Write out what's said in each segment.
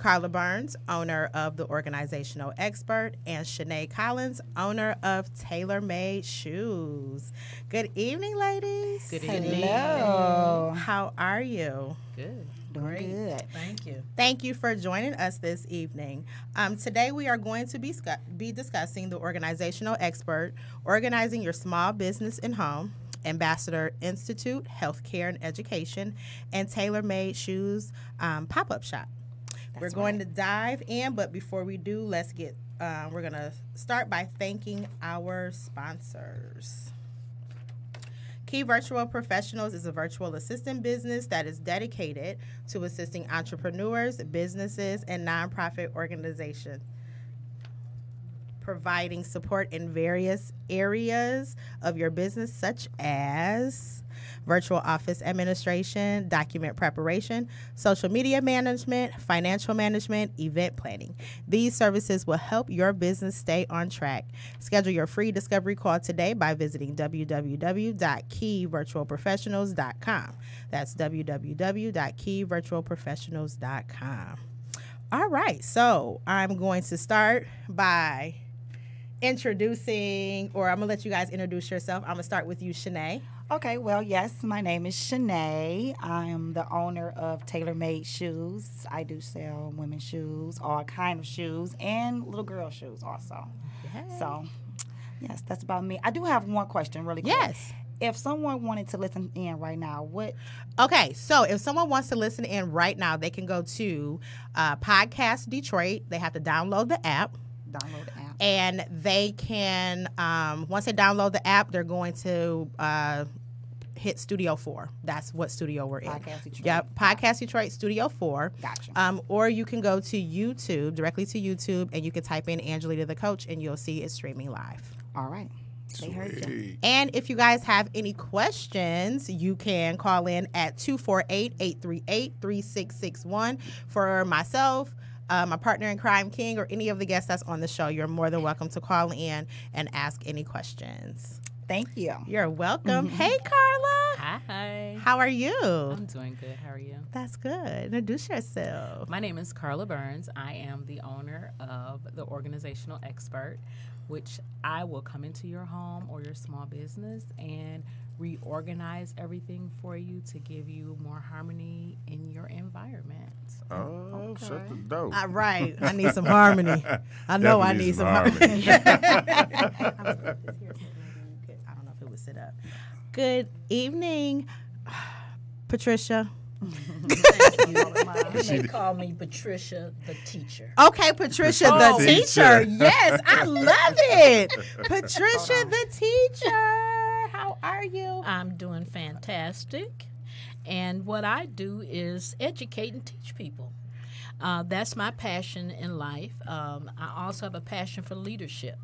Carla Burns, owner of The Organizational Expert, and Shanae Collins, owner of Tailor Made Shoes. Good evening, ladies. Good evening. Hello. How are you? Good. Doing good. Thank you. Thank you for joining us this evening. Today we are going to be discussing The Organizational Expert, Organizing Your Small Business and Home, Ambassador Institute, Healthcare and Education, and Tailor Made Shoes pop-up shop. We're going to dive in, but before we do, we're going to start by thanking our sponsors. Key Virtual Professionals is a virtual assistant business that is dedicated to assisting entrepreneurs, businesses, and nonprofit organizations, providing support in various areas of your business, such as virtual office administration, document preparation, social media management, financial management, event planning. These services will help your business stay on track. Schedule your free discovery call today by visiting www.keyvirtualprofessionals.com. That's www.keyvirtualprofessionals.com. All right, so I'm going to start by introducing, or I'm going to let you guys introduce yourself. I'm going to start with you, Shanae. Okay, well, yes, my name is Shanae. I am the owner of Tailor Made Shoes. I do sell women's shoes, all kind of shoes, and little girl shoes also. Yes. So, yes, that's about me. I do have one question really quick. Yes. If someone wanted to listen in right now, what? Okay, so if someone wants to listen in right now, they can go to PodcastDetroit. They have to download the app. Download the app. And they can, once they download the app, they're going to hit Studio 4. That's what studio we're in. Podcast Detroit. Yep, Podcast Detroit Studio 4. Gotcha. Or you can go to YouTube, directly to YouTube, and you can type in Angelita the Coach, and you'll see it streaming live. All right. They heard you. And if you guys have any questions, you can call in at 248-838-3661 for myself, my partner in crime, King, or any of the guests that's on the show. You're more than welcome to call in and ask any questions. Thank you. You're welcome. Hey, Carla. Hi. How are you? I'm doing good. How are you? That's good. Introduce yourself. My name is Carla Burns. I am the owner of The Organizational Expert, which I will come into your home or your small business and reorganize everything for you to give you more harmony in your environment. Oh, shut the door. Right. I need some harmony. I know I need some harmony. I don't know if it would sit up. Good evening, Patricia. They call me Patricia the teacher. Okay, Patricia the teacher. Yes, I love it. Patricia the teacher. How are you? I'm doing fantastic. And what I do is educate and teach people. That's my passion in life. I also have a passion for leadership.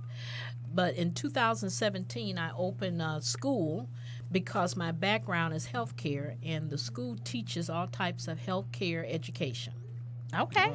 But in 2017, I opened a school because my background is healthcare, and the school teaches all types of healthcare education. Okay.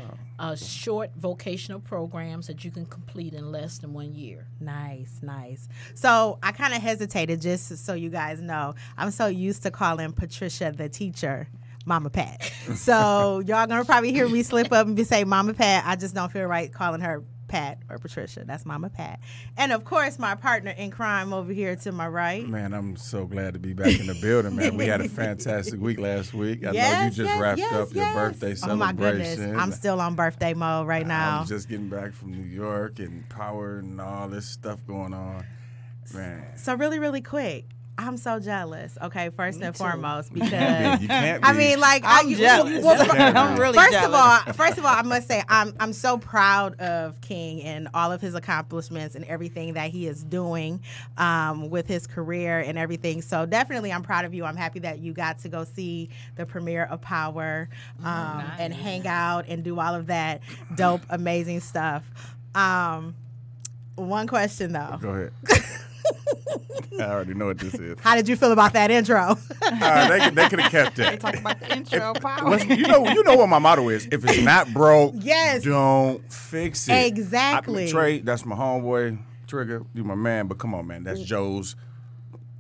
Short vocational programs that you can complete in less than 1 year. Nice, nice. So I kind of hesitated, just so you guys know. I'm so used to calling Patricia the teacher Mama Pat. So y'all gonna probably hear me slip up and say Mama Pat. I just don't feel right calling her Pat or Patricia. That's Mama Pat. And of course, my partner in crime over here to my right. Man, I'm so glad to be back in the building, man. We had a fantastic week last week. I know you just wrapped up your birthday celebration. Oh my goodness, I'm still on birthday mode right now. I was just getting back from New York and power and all this stuff going on. Man. So really, really quick. I'm so jealous. Okay, first and foremost, because you can't be. I mean, like I'm jealous. I'm really jealous. First of all, I must say I'm so proud of King and all of his accomplishments and everything that he is doing with his career and everything. So definitely, I'm proud of you. I'm happy that you got to go see the premiere of Power and hang out and do all of that dope, amazing stuff. One question though. Go ahead. I already know what this is. How did you feel about that intro? They could have kept that. They talk about the intro power. You know what my motto is. If it's not broke, yes, don't fix it. Exactly. Trey, that's my homeboy. Trigger, you my man, but come on, man. That's Joe's.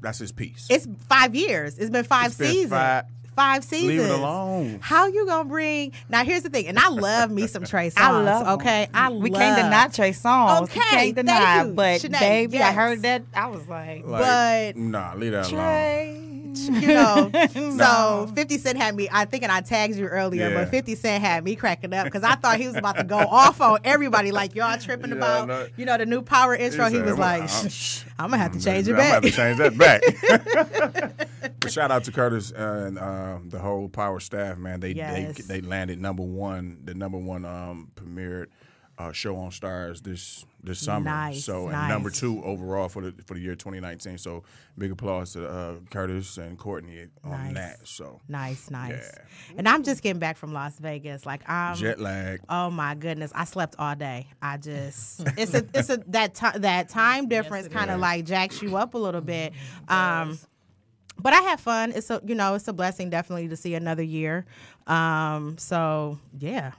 That's his piece. It's 5 years. It's been five seasons. 5 seasons. Leave it alone. How you gonna bring? Now here's the thing, and I love me some Trey Songz. I love 'em. Okay, We can't deny Trey Songz. Okay, We can't deny. thank you, But Sinead, baby, I yes. heard that. I was like, But nah, leave that alone. Trey. you know, so 50 Cent had me. I think, and I tagged you earlier, Yeah. but 50 Cent had me cracking up because I thought he was about to go off on everybody, like y'all tripping Yeah, about, no. you know, the new Power intro. He said, was like, I'm gonna have to change it back. I'm gonna have to change that back. But shout out to Curtis and the whole Power staff, man. They landed number one premiered show on Stars this summer. Nice, so nice. and number 2 overall for the year 2019. So big applause to Curtis and Courtney on that. So Nice. Yeah. And I'm just getting back from Las Vegas. Like I'm jet lag. Oh my goodness, I slept all day. I just that time difference kind of like jacks you up a little bit. But I had fun. It's a blessing definitely to see another year. So yeah.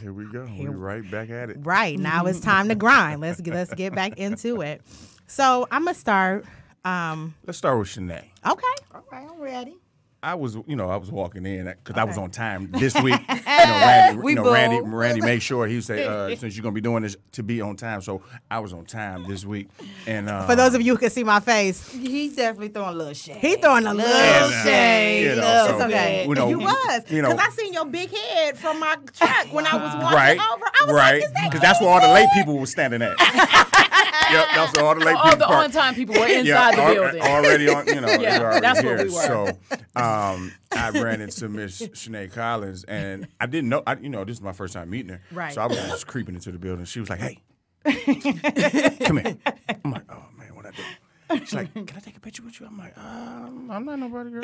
Here we go. We're right back at it. Right now it's time to grind. Let's get back into it. So I'm gonna start. Let's start with Shanae. Okay. All right, I'm ready. I was walking in because I was on time this week. Randy made sure he said, since you're gonna be doing this, to be on time. So I was on time this week. And For those of you who can see my face, He's definitely throwing a little shade. he throwing a little shade. you know, It's so, okay. you know, You was you know- because I seen your big head from my truck when I was walking right, over. I was right, like, is that because that's where all the late people were standing at. Yep, that's where all the late All people. the on-time people were inside the building. Already on, Yeah, they were already that's here. where we were. So I ran into Miss Shanae Collins, and I didn't know. This is my first time meeting her. Right. So I was just creeping into the building. She was like, "Hey, come here." I'm like, "Oh man, what I do?" She's like, "Can I take a picture with you?" I'm like, "I'm not nobody, girl."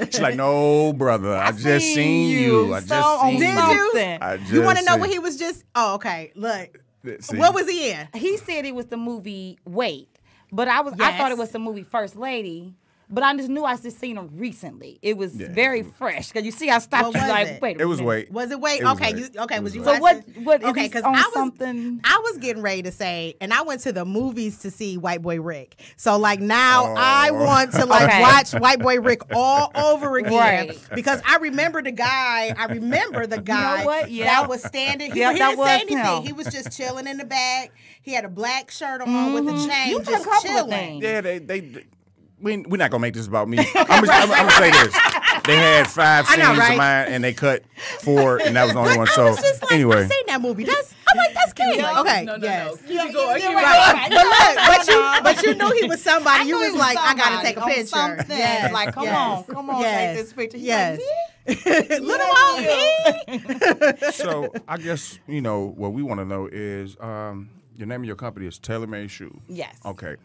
She's like, "No, brother, I just seen you. I just seen Did you. you? I just You want to know seen what he was just? Oh, okay. Look, See? what was he in? He said it was the movie Wait, but I Yes. thought it was the movie First Lady. But I just knew I just seen him recently. It was very fresh. Because you see, I stopped What you was like, it? wait a It was minute. Wait. Was it Wait? It was Okay, Wait. was you? So watching? what is Okay, this because on I was something? I was getting ready to say, and I went to the movies to see White Boy Rick. So like now I want to like watch White Boy Rick all over again Right. because I remember the guy. I remember the guy what? Yeah. that was standing. He Yeah, didn't that say was anything. him. He was just chilling in the back. He had a black shirt on with a chain, You did a just couple of chilling. things. Yeah, we're not gonna make this about me. I'm gonna say this. They had 5 I scenes know, right? of mine, and they cut 4, and that was the only one. I So was just like, anyway, I seen that movie. I'm like, that's cute. Okay, No. yes. Keep it going. Keep it Right. going. But you knew he was somebody. You knew was he like, I gotta somebody take a on picture. something. Yes, Like, come yes, on, yes, take this picture. He Yes. like, Little old E. so I guess what we want to know is your name of your company is Tailor Made Shoe. Yes. Okay.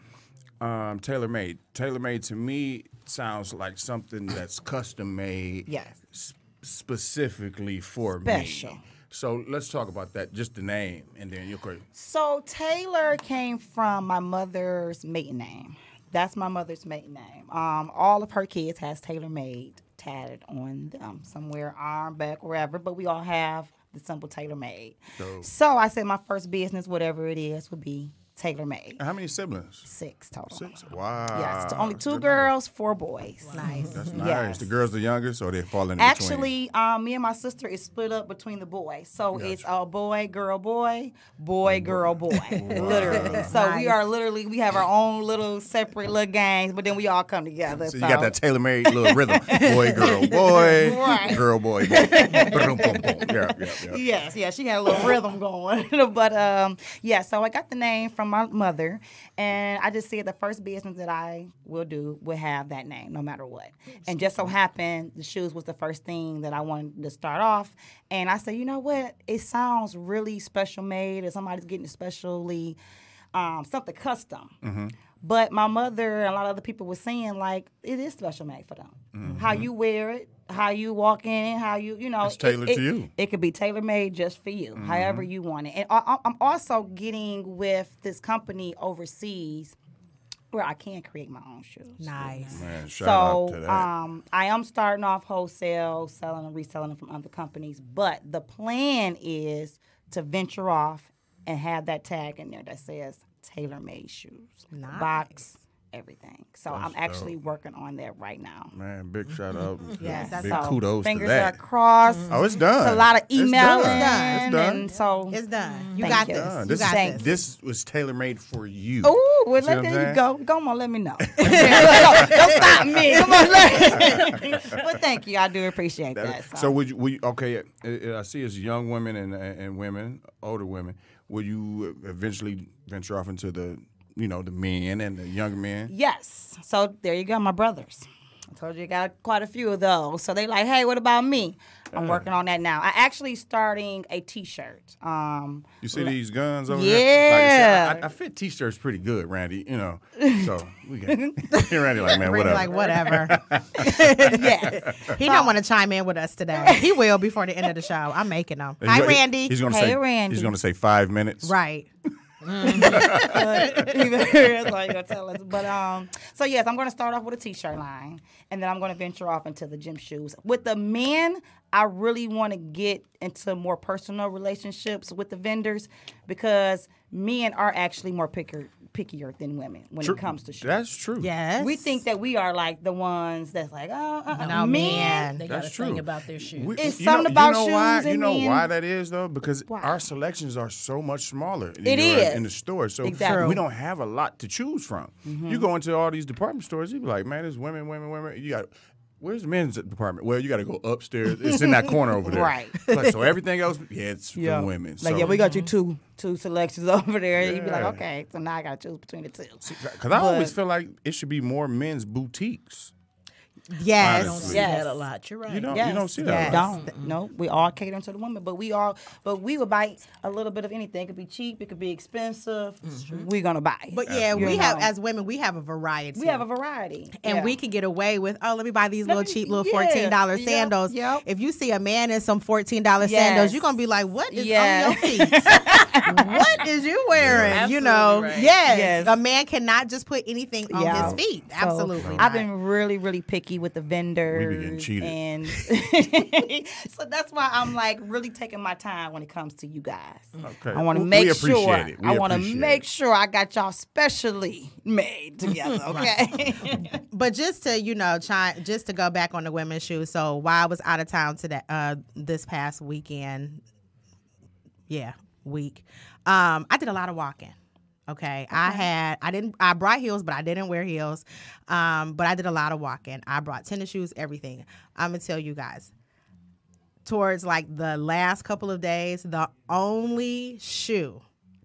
Tailor Made. Tailor Made to me sounds like something that's custom made. Yes. Specifically for Special. me. So let's talk about that. Just the name, and then you'll go. So Taylor came from my mother's maiden name. That's my mother's maiden name. All of her kids has Tailor Made tatted on them somewhere, arm, back, wherever. But we all have the simple Tailor Made. So I said my first business, whatever it is, would be Tailor Made. How many siblings? 6 total. 6. Wow. Yes, only That's 2 good girls, 4 boys. Nice. That's nice. Yes. The girls the youngest, or they fall in between? Actually, me and my sister is split up between the boys. So it's a boy, girl, boy, girl, boy. Literally. So we are we have our own little separate little gangs, but then we all come together. So you got that tailor-made little rhythm. Boy, boy, Right. girl, boy. Boom, boom, boom. Yeah. Yes, she had a little rhythm going. But so I got the name from my mother, and I just said the first business that I will do will have that name no matter what. And just so happened the shoes was the first thing that I wanted to start off. And I said, you know what? It sounds really special made, or somebody's getting especially something custom. Mm-hmm. But my mother and a lot of other people were saying, like, it is special made for them. Mm-hmm. How you wear it, how you walk in it, how you know. It's tailored to you. It could be tailor-made just for you, however you want it. And I'm also getting with this company overseas where I can create my own shoes. Nice. Man, shout out to that. I am starting off wholesale, selling and reselling them from other companies. But the plan is to venture off and have that tag in there that says tailor-made shoes. Nice. Box, everything. So I'm actually working on that right now. Man, big shout out. Yes, that's big all. kudos to Fingers that. are crossed. Oh, it's done. It's a lot of emailing. It's done. And so It's done. You Thank got you. this. Done. You This, got Thank this. this was tailor made for you. oh, well, See what I'm there you saying? go. Come on, let me know. Don't stop me. Come on, but thank you. I do appreciate that. So would you okay? I see it's young women and women, older women. Will you eventually venture off into the the men and the younger men? Yes. So there you go, my brothers. I told you I got quite a few of those. So they like, hey, what about me? I'm working on that now. I actually starting a T-shirt. You see these guns over Yeah. there? Like I fit T-shirts pretty good, Randy. So we got Randy like, man, whatever. Like, whatever. Yes. He don't want to chime in with us today. He will before the end of the show. I'm making him. Hi, Randy. He's gonna Hey, say Randy. he's gonna say 5 minutes. Right. That's all you gonna tell us. But so yes, I'm gonna start off with a T-shirt line, and then I'm gonna venture off into the gym shoes. With the men, I really want to get into more personal relationships with the vendors because men are actually more pickier than women when it comes to shoes. That's true. Yes. We think that we are like the ones that's like, No, men. man. They got That's to think true. about their shoes. It's something about why, shoes You and know men. why that is though? Because Why? our selections are so much smaller. It is. In the store, so Exactly. we don't have a lot to choose from. You go into all these department stores, you be like, man, there's women. You got. Where's the men's department? Well, you got to go upstairs. It's in that corner over there. Right. Like, so everything else, it's for women. Like, so, yeah, we got you two selections over there. And you'd be like, Yeah. okay, so now I got to choose between the two. Because I always feel like it should be more men's boutiques. Yes. I don't see Yes. that a lot. You're right. You don't see Yes. that. a lot. Don't. No, we all cater to the women, but we would buy a little bit of anything. It could be cheap, it could be expensive. We're gonna buy. But yeah, You we know. have, as women, we have a variety. We have a variety, And Yeah. we can get away with, let me buy these Let little me- cheap little yeah, $14 yep, sandals. yep. If you see a man in some $14 Yes. sandals, you're going to be like, what is Yeah. on your feet? What is you wearing? Absolutely right. Yes. Yes. A man cannot just put anything on Yeah. his feet. So, Absolutely. I've not. been really, really picky with the vendors. We be getting cheated. And so that's why I'm like really taking my time when it comes to you guys. Okay. I want to We make appreciate sure. it. We I want to appreciate make it. sure I got y'all specially made together. Okay. But just to just to go back on the women's shoes. So while I was out of town today, this past weekend, I did a lot of walking. Okay. I brought heels, but I didn't wear heels. But I did a lot of walking. I brought tennis shoes, everything. I'm gonna tell you guys. Towards like the last couple of days, the only shoe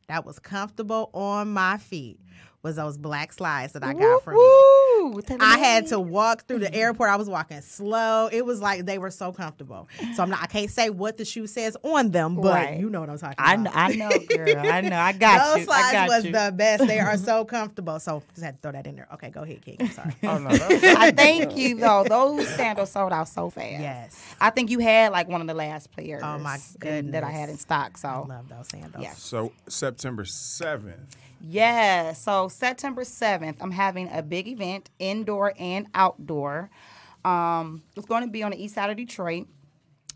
that was comfortable on my feet was those black slides that I got from you. I had to walk through the airport. I was walking slow. It was like they were so comfortable. So I can't say what the shoe says on them, but Right. you know what I'm talking I about. know, girl. I know. I got Those you. slides I got was you. the best. They are so comfortable. So just had to throw that in there. Okay, go ahead, King. I'm sorry. Oh, no, that- I thank you though. Those sandals sold out so fast. Yes. I think you had like one of the last players. Oh, my that I had in stock. I So love those sandals. Yes. So September 7th. yeah. So September 7th, I'm having a big event, indoor and outdoor. It's going to be on the east side of Detroit,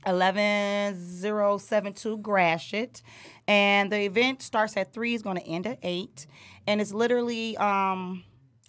11072 Gratiot. And the event starts at 3, it's going to end at 8. And it's literally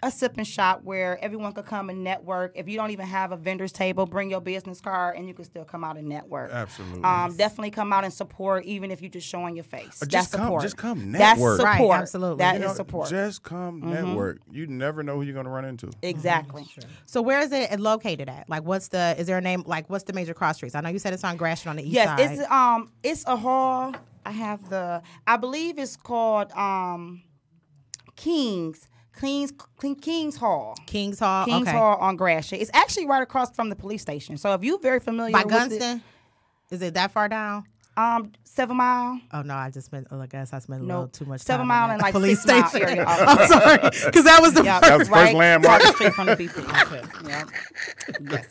a sip and shop where everyone could come and network. If you don't even have a vendor's table, bring your business card and you can still come out and network. Absolutely. Definitely come out and support, even if you're just showing your face. Just That's come- support. just come That's network. support. Right, absolutely. That You is know, support. Just come network. You never know who you're going to run into. Exactly. So where is it located at? Like, is there a name? Like, what's the major cross streets? I know you said it's on Gratiot on the east Yes, side. it's a hall. I believe it's called King's Hall. Kings Hall. King's okay. Hall on Gratiot. It's actually right across from the police station. So if you're very familiar By with Gunston? Is it that far down? 7 Mile. Oh no, I just spent. I guess I spent a No, little too much 7 time. Mile in and that like police 6 Mile station. area. I'm sorry, because that was the. Yep, That was the first landmark. across the street from the BP. Yep. Yes.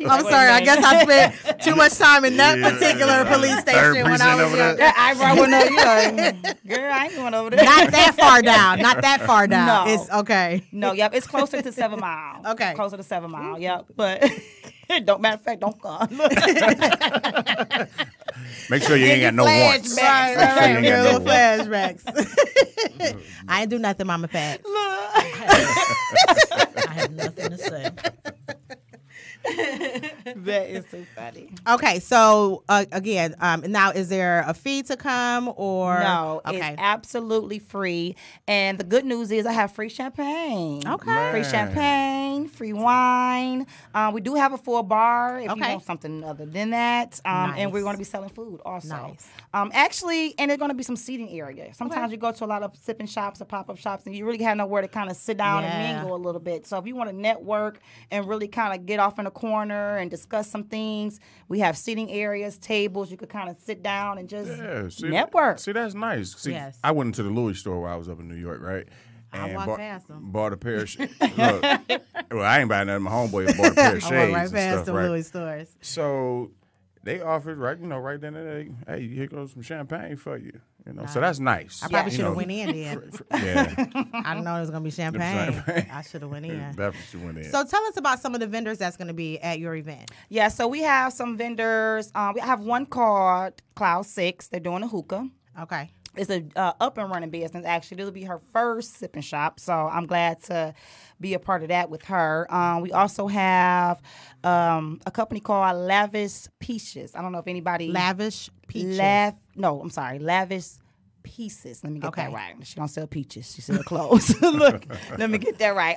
I'm sorry. I guess I spent too much time in that particular police station when I precinct was over young. there. I went over there. Girl, I ain't going over there. Not that far down. Not that far down. No. It's okay. No, yep, it's closer to 7 Mile. Okay. Closer to 7 Mile, yep. But matter of fact, don't come. Make sure you ain't got no wants. flashbacks. Right, you ain't got little no flashbacks. I ain't do nothing, Mama Pat. I have nothing to say. That is so funny. Okay, so again, now is there a fee to come or No, Okay. it's absolutely free. And the good news is I have free champagne. Okay. Free champagne, free wine. We do have a full bar if you Okay. want something other than that. And we're Nice. going to be selling food also. Nice. Actually, and there's going to be some seating area. Sometimes you go to a lot of sipping shops or pop-up shops and you really have nowhere to kind of sit down and Yeah. mingle a little bit. So if you want to network and really kind of get off in a corner and discuss some things, we have seating areas, tables. You could kind of sit down and just network. See, that's nice. See, Yes. I went into the Louis store while I was up in New York, right? I walked past them. Bought a pair of shades. Look, well, I ain't buying nothing. My homeboy bought a pair of shades. I walked right and past stuff, the right? Louis stores. So they offered right then and there, hey, here goes some champagne for you. So that's nice. I probably You should have know, went in then. Yeah, I didn't know it was gonna be champagne. champagne. I should have went in. definitely should went in. So tell us about some of the vendors that's gonna be at your event. Yeah, so we have some vendors. We have one called Cloud 6. They're doing a hookah. Okay. It's a up and running business. Actually, this will be her first sipping shop, so I'm glad to be a part of that with her. We also have a company called Lavish Peaches. I don't know if anybody Lavish Peaches. Lavish Pieces. Let me get that Okay. right. She don't sell peaches. She sell clothes. Look, let me get that right.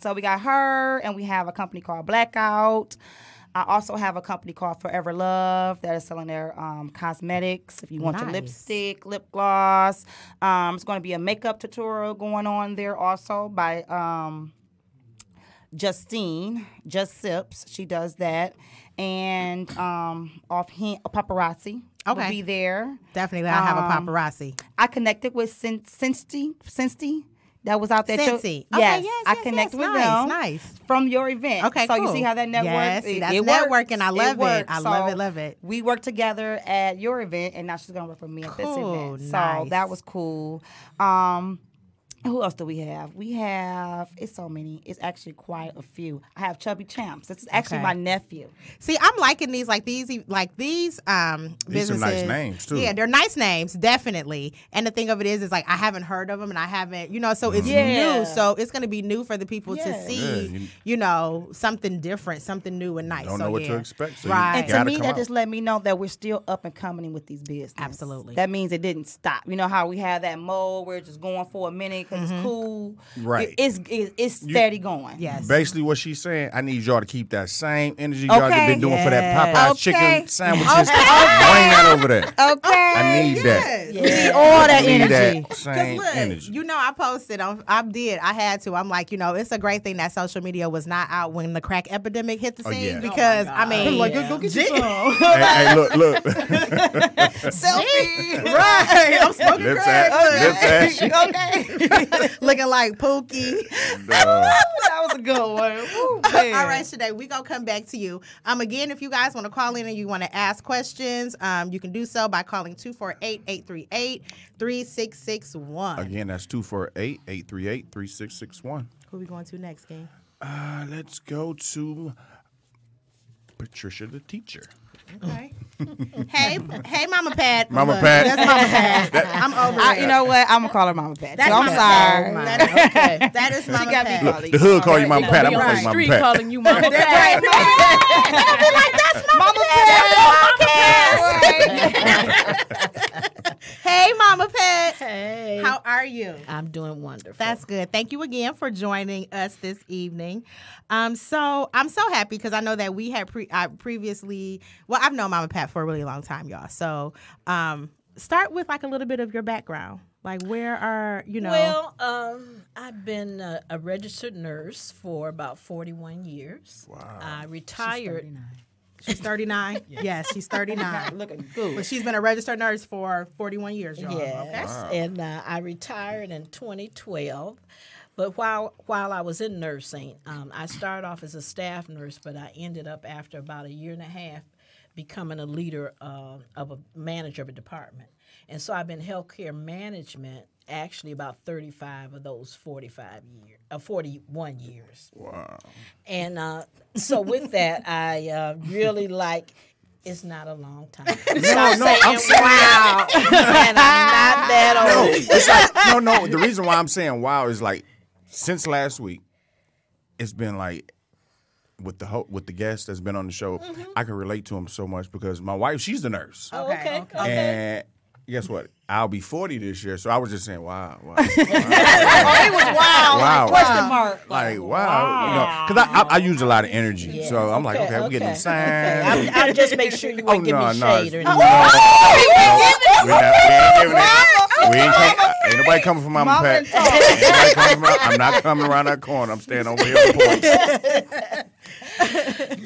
So we got her, and we have a company called Blackout. I also have a company called Forever Love that is selling their cosmetics. If you want your Nice. lipstick, lip gloss. It's going to be a makeup tutorial going on there also by Justine, Just Sips. She does that. And offhand, Paparazzi will Okay. be there. Definitely, I have a paparazzi. I connected with Cincy. That was out there. Cincy. Okay, Yes, yes, I yes, connected yes. with Nice, them. nice. From your event. Okay, so cool. you see how that network? Yes, see, that's it works. networking. I love it. works. I love it, love it. We worked together at your event, and now she's gonna work with me at this Cool, event. So nice. that was cool. Who else do we have? It's so many. It's actually quite a few. I have Chubby Champs. This is actually Okay. my nephew. See, I'm liking these businesses. These some nice names, too. Yeah, they're nice names, definitely. And the thing of it is like I haven't heard of them, and I haven't, so it's Yeah. new. So it's going to be new for the people to Yeah. see, something different, something new and nice. Don't so, know what yeah. to expect. So you Right. And to gotta me, come that out. just let me know that we're still up and coming with these businesses. Absolutely. That means it didn't stop. You know how we have that mode where it's just going for a minute because it's cool. Right. It's steady going. Yes. Basically, what she's saying, I need y'all to keep that same energy y'all Okay. have been doing for that Popeye Okay. chicken sandwiches. Bring that over there. Okay. I need that. We need all that I need energy. that same Look, energy. I posted. I had to. I'm like, it's a great thing that social media was not out when the crack epidemic hit the scene yeah. because I mean, Like, go get you some. Hey, look. Selfie. right? I'm smoking Lips crack. ashy. Okay. Looking like Pookie. That was a good one. Ooh, man. All right, Shade, we gonna come back to you. Again, if you guys want to call in and you want to ask questions, you can do so by calling 248-838-3661. Again, that's 248-838-3661. Who we going to next, gang? Let's go to Patricia the teacher. Okay. hey, Mama Pat. Mama Look, Pat. That's Mama Pat. I'm over it. You know what? I'm gonna call her Mama Pat. That's So I'm Mama sorry. Pat. Okay. That is Mama got me Pat. calling The hood call you Mama Right. Pat. I'm We on calling the you Mama street Pat. calling you Mama Pat. Hey, Mama Pat. Hey. How are you? I'm doing wonderful. That's good. Thank you again for joining us this evening. So I'm so happy because I know that we had previously. Well, I've known Mama Pat for a really long time, y'all. So start with like a little bit of your background. Like, where are Well, I've been a registered nurse for about 41 years. Wow. I retired. She's 39. Yes, she's 39. Looking good. But she's been a registered nurse for 41 years, y'all. Yes, Okay. and I retired in 2012. But while I was in nursing, I started off as a staff nurse, but I ended up after about a year and a half becoming a leader of a manager of a department. And so I've been healthcare management actually about 35 of those 41 years. Wow. And so with that, I really like. It's not a long time. No, I'm saying wow. And I'm not that old. No, it's like no. The reason why I'm saying wow is like since last week, it's been like with the guest that's been on the show, I can relate to him so much because my wife, she's the nurse. Okay. And guess what? I'll be 40 this year, so I was just saying, wow. It was wild. Wow. Question mark. Like, wow. Because I use a lot of energy. So I'm like, okay, I'm getting sand. I'll just make sure you won't give me shade or anything. Ain't nobody coming from Mama Pat. I'm not coming around that corner. I'm staying over here on the porch.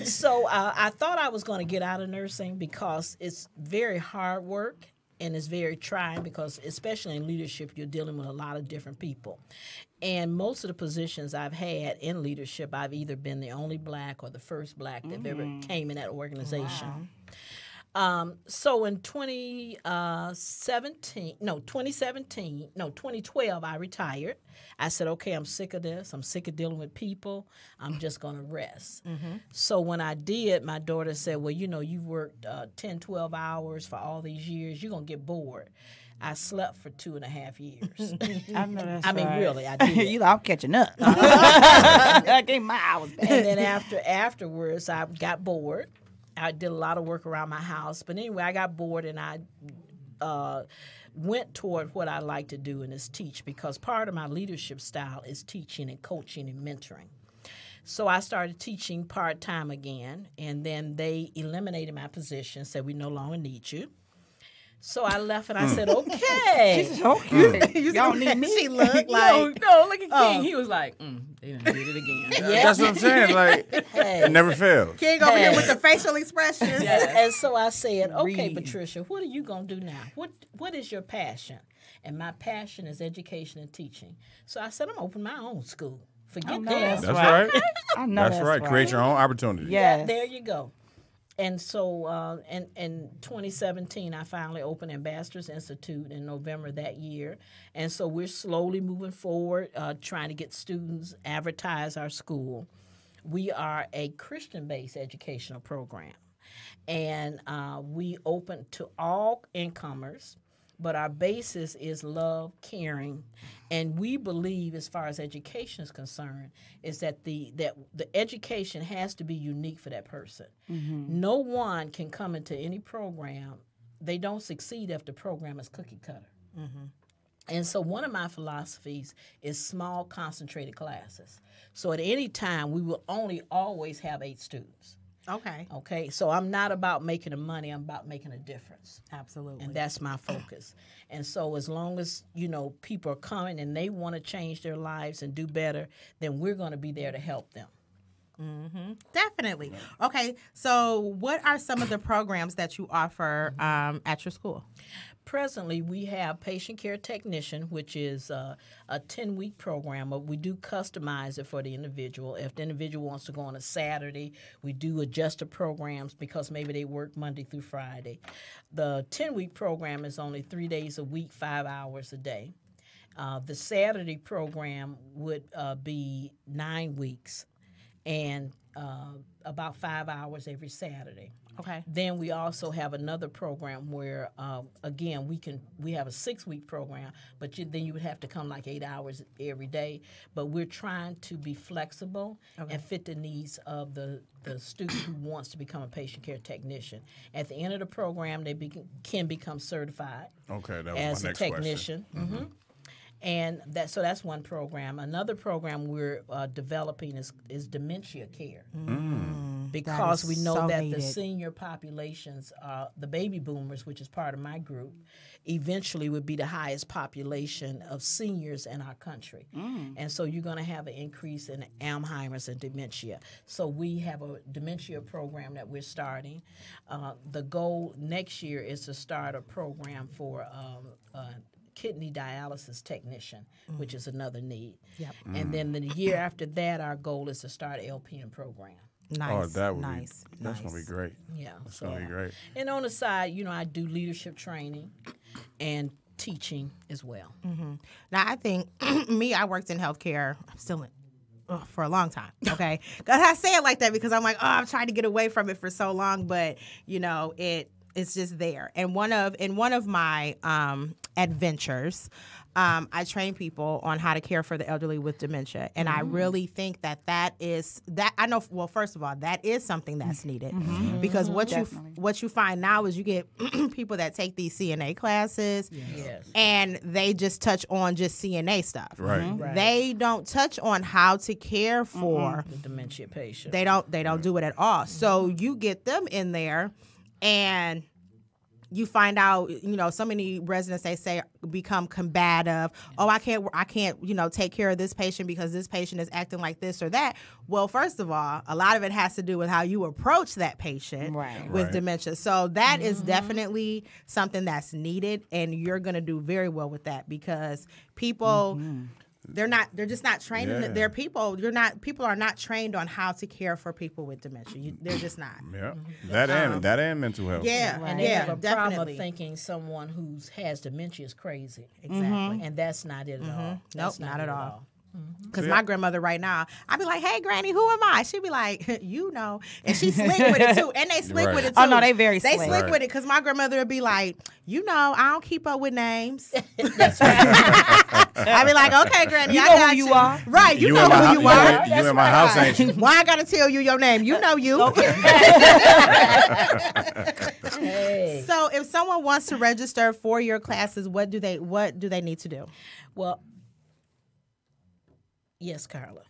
So I thought I was going to get out of nursing because it's very hard work and it's very trying because especially in leadership, you're dealing with a lot of different people. And most of the positions I've had in leadership, I've either been the only black or the first black that ever came in that organization. Wow. So in 2012, I retired. I said, okay, I'm sick of this. I'm sick of dealing with people. I'm just going to rest. So when I did, my daughter said, well, you've worked 10, 12 hours for all these years. You're going to get bored. I slept for 2.5 years. I know that's I mean, right. really, I did. I'm catching up. I gave my hours back. And then afterwards, I got bored. I did a lot of work around my house. But anyway, I got bored and I went toward what I like to do and is teach because part of my leadership style is teaching and coaching and mentoring. So I started teaching part-time again, and then they eliminated my position, said we no longer need you. So I left and I said, okay. She's so cute. You don't need me. She looked like... No, look at King. He was like, they done did it again. That's what I'm saying. Like, it never fails. King over here with the facial expressions. And so I said, okay, Patricia, what are you going to do now? What is your passion? And my passion is education and teaching. So I said, I'm opening my own school. Forget that. That's right. I know that's right. Create your own opportunity. Yes. There you go. And so in 2017, I finally opened Ambassadors Institute in November that year. And so we're slowly moving forward, trying to get students, advertise our school. We are a Christian-based educational program. And we open to all incomers, but our basis is love, caring, and we believe, as far as education is concerned, is that the education has to be unique for that person. No one can come into any program. They don't succeed if the program is cookie cutter. And so one of my philosophies is small, concentrated classes. So at any time, we will always have 8 students. Okay. So I'm not about making the money. I'm about making a difference. Absolutely. And that's my focus. And so as long as, people are coming and they want to change their lives and do better, then we're going to be there to help them. Definitely. Okay. So what are some of the programs that you offer at your school? Presently, we have Patient Care Technician, which is a 10-week program, but we do customize it for the individual. If the individual wants to go on a Saturday, we do adjust the programs because maybe they work Monday through Friday. The 10-week program is only 3 days a week, 5 hours a day. The Saturday program would be 9 weeks and about 5 hours every Saturday. Okay. Then we also have another program where, again, we have a 6-week program, but then you would have to come like 8 hours every day. But we're trying to be flexible and fit the needs of the student who wants to become a patient care technician. At the end of the program, they can become certified as a technician. And that's one program. Another program we're developing is dementia care. Because we know that the senior populations, the baby boomers, which is part of my group, eventually would be the highest population of seniors in our country. And so you're going to have an increase in Alzheimer's and dementia. So we have a dementia program that we're starting. The goal next year is to start a program for kidney dialysis technician, which is another need. And then the year after that, our goal is to start an LPN program. Nice. Oh, that would nice. be, that's going to be great. Yeah. That's going to be great. And on the side, I do leadership training and teaching as well. Now, I think, I worked in healthcare. I'm still in for a long time, okay? Because I say it like that because I'm like, I'm trying to get away from it for so long, but, it's just there. And in one of my adventures, I train people on how to care for the elderly with dementia, and I really think that I know. Well, first of all, that is something that's needed because what you find now is you get people that take these CNA classes, and they just touch on just CNA stuff. Right. They don't touch on how to care for the dementia patient. They don't do it at all. So you get them in there, and you find out, so many residents, they say, become combative. Oh, I can't, take care of this patient because this patient is acting like this or that. Well, first of all, a lot of it has to do with how you approach that patient with dementia. So that is definitely something that's needed, and you're going to do very well with that because people... They're just not trained. They're people. People are not trained on how to care for people with dementia. They're just not. Yeah, that and mental health. Yeah, and they have a problem of thinking someone who has dementia is crazy. Exactly, and that's not it at all. Nope, not at all. Because my grandmother right now, I'd be like, "Hey, Granny, who am I?" She'd be like, and she slick with it too, and they slick with it too. Oh no, they very slick. They slick with it because my grandmother would be like, I don't keep up with names. That's right. I'd be like, "Okay, Granny, I know got who you are. Right, you know who you are. You in my house, ain't you? Why I gotta tell you your name? You know you." Hey. So, if someone wants to register for your classes, what do they need to do? Well. Yes, Carla.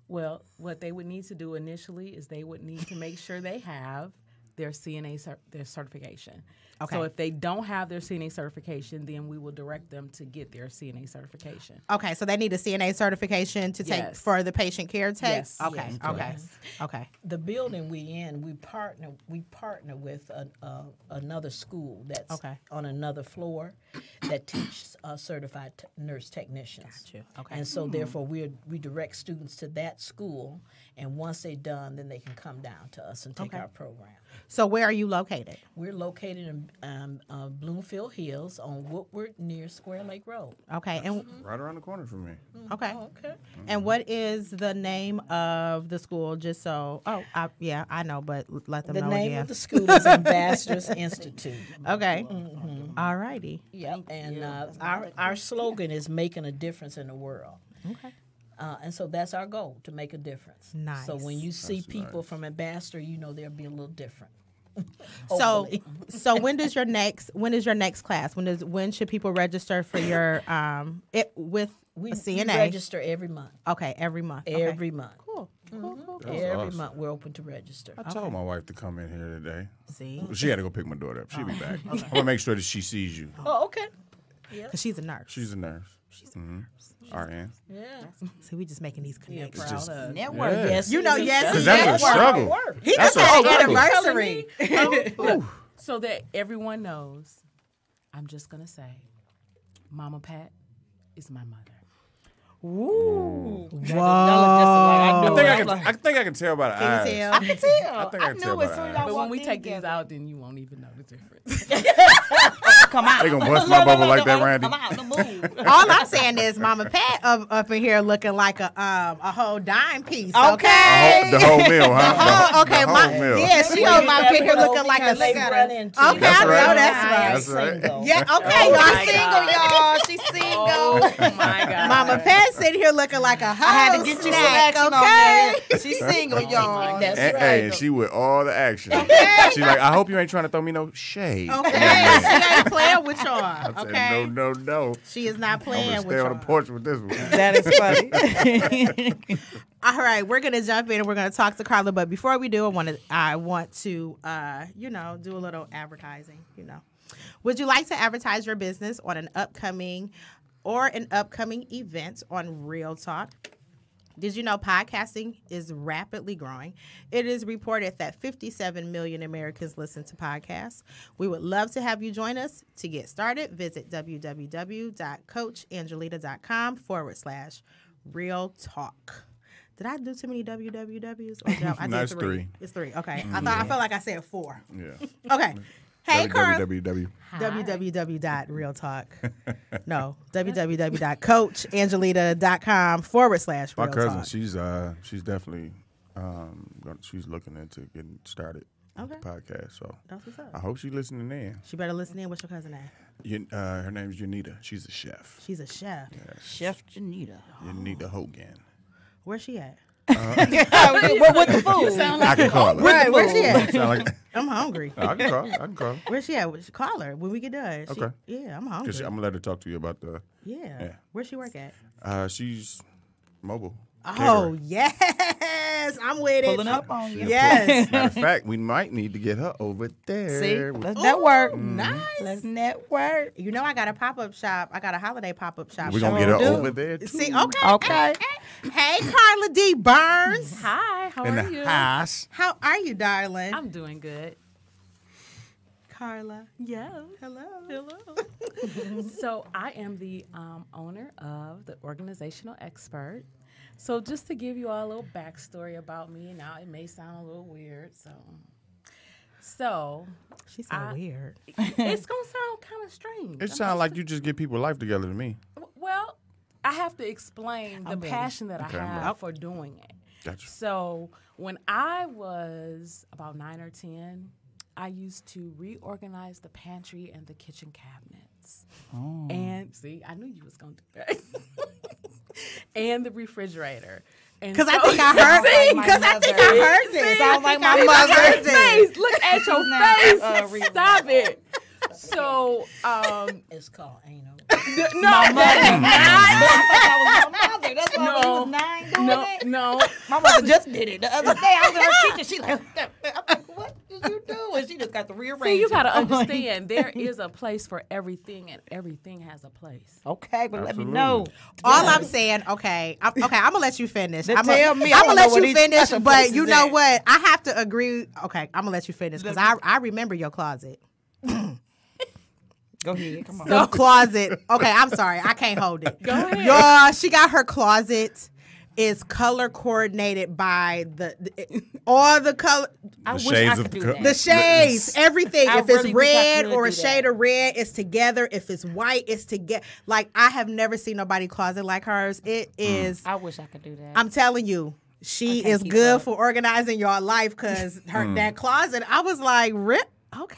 Well, what they would need to do initially is they would need to make sure they have their CNA their certification. Okay. So if they don't have their CNA certification, then we will direct them to get their CNA certification. Okay, so they need a CNA certification to take for the patient care tech? Yes. Okay, Yes. okay, Yes. okay. The building we partner with another school that's on another floor that teaches certified nurse technicians. Got you. Okay. And so therefore we direct students to that school, and once they're done, then they can come down to us and take our program. So where are you located? We're located in Bloomfield Hills on Woodward near Square Lake Road. Okay, and Right around the corner from me. okay. Oh, okay. And what is the name of the school? Just so, I know, but let them The know name again. of the school is Ambassadors Institute. Okay. All righty. Yep. And our slogan is making a difference in the world. Okay. And so that's our goal, to make a difference. Nice. So when you see people from Ambassador, they'll be a little different. So, Hopefully. so when is your next class? When should people register for your with we CNA? register every month. Okay, every month. Okay. Every month. Cool. Every awesome. month we're open to register. I told my wife to come in here today. See, She had to go pick my daughter up. She'll be back. I'm gonna make sure that she sees you. Oh, okay. because she's a nurse. She's a nurse. RN. Yeah. See, we just making these connections. It's just Network. Yeah. Yes. You know, it is. yes, because that's a struggle. He That's just had a an struggle. anniversary. So that everyone knows, I'm just going to say, Mama Pat is my mother. Ooh. Y'all look just alike. I knew it. I think I can tell by the eyes. Can you tell? I can tell. I think I can tell knew by as soon the as eyes. I But when walked we in take these together. out, then you won't even know the difference. Come out. They gonna bust my bubble like that, Randy. Come out. Don't move. All I'm saying is Mama Pat up in here looking like a whole dime piece. Okay. Okay. The whole meal, huh? Oh, okay, the my whole meal. yeah, she on my picture looking like a they look at run her. into. Okay, That's I know right. that's right. That's right. Single. Yeah, okay, Oh y'all my single, God. y'all. She's single. Oh, my God. Mama Pat sitting here looking like a whole I had to get you some snack, action okay? on there. She's single, y'all. That's And, right. hey, and she with all the action. She's like, I hope you ain't trying to throw me no shade. Okay, she ain't playing with y'all. I said, Okay, no. she is not I'm playing gonna with stay on y'all. the porch with this one. That is funny. All right, we're gonna jump in and we're gonna talk to Carla. But before we do, I want to do a little advertising. Would you like to advertise your business on an upcoming event on Real Talk? Did you know podcasting is rapidly growing? It is reported that 57 million Americans listen to podcasts. We would love to have you join us. To get started, visit www.coachangelita.com/real talk. Did I do too many wwws? Or I No, did it's three. It's three. Okay. I felt like I said 4. Yeah. Okay. Hey, Carla. www. www.realtalk. No, www.coachangelita.com/real My cousin, talk. she's definitely she's looking into getting started. Okay. podcast. So That's what's up. I hope she's listening in. She better listen in. What's your cousin name? Her name's Janita. She's a chef. She's a chef. Chef Janita. Janita Hogan. Where's she at? What the food? I can call her. Right, where's she at? Sound like, I'm hungry. I can call her. Where's she at? Call her when we get done. Okay. Yeah, I'm hungry. Because I'm going to let her talk to you about the... Yeah. Where she work at? She's mobile. Oh, Caterer. yes. I'm with it. Pulling up on you. Yes. Matter of fact, we might need to get her over there. See, let's network. Nice. Let's network. You know, I got a pop-up shop. I got a holiday pop-up shop. We're going to get her over there, too. See, okay. Okay. Hey, Carla D. Burns. Hi, how In are the you? house. How are you, darling? I'm doing good. Carla. Yeah. Hello. Hello. So I am the owner of the Organizational Expert. So just to give you all a little backstory about me, now it may sound a little weird. So She's so weird. it's gonna sound kind of strange. It sounds like you just get people life together to me. Well, I have to explain the passion that Okay, I I'm have ready. for doing it. Gotcha. So when I was about 9 or 10, I used to reorganize the pantry and the kitchen cabinets. Oh. And see, I knew you was gonna do that. And the refrigerator. Because I think I heard it. Because I think I heard this. Sounds like my Look mother. at your face. Look at your Not, face. Stop it. So, It's called anal. no, I was my mother. That's why No. I was 9 doing it. no. My mother just did it the other day. I was in her kitchen. She like, I'm like, what did you do? And she just got to rearrange. See, you got to it. I'm like, understand, there is a place for everything, and everything has a place. Okay, but let me Absolutely. know. All I'm saying, I'm gonna let you finish. Then I'm tell me, I gonna wanna let know where you these finish, special but places you know at. what? I have to agree. Okay, I'm gonna let you finish because I remember your closet. Go ahead, come on. Your closet. Okay, I'm sorry, I can't hold it. Go ahead. Y'all, she got her closet is color coordinated by all the color. I The wish shades I of could do co- that. The shades, everything. I If it's really wish I red could or a do that. shade of red, it's together. If it's white, it's together. Like, I have never seen nobody closet like hers. It is. I wish I could do that. I'm telling you, she I can't is keep good up. for organizing your life because that closet. I was like, rip. Okay.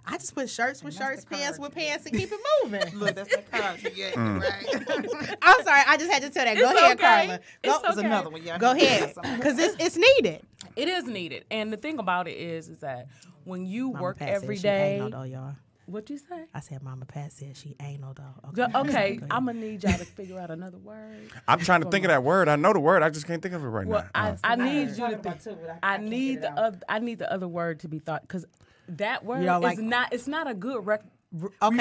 I just put shirts with shirts, pants with pants, and keep it moving. Look, that's the card you get, right? I'm sorry, I just had to tell that. Go It's ahead, okay. Carla. It's There's okay. another one, yeah. Go ahead, because it's needed. It is needed. And the thing about it is that when you Mama work Pat every said day. She anal though, y'all. What'd you say? I said Mama Pat said she anal though. Okay, Go I'm going to need y'all to figure out another word. I'm trying to think of that word. I know the word. I just can't think of it right Well, now. I need you talking to about think. two, but I I can't need get it the out. other. I need the other word to be thought because that word don't is like- not. It's not a good Okay.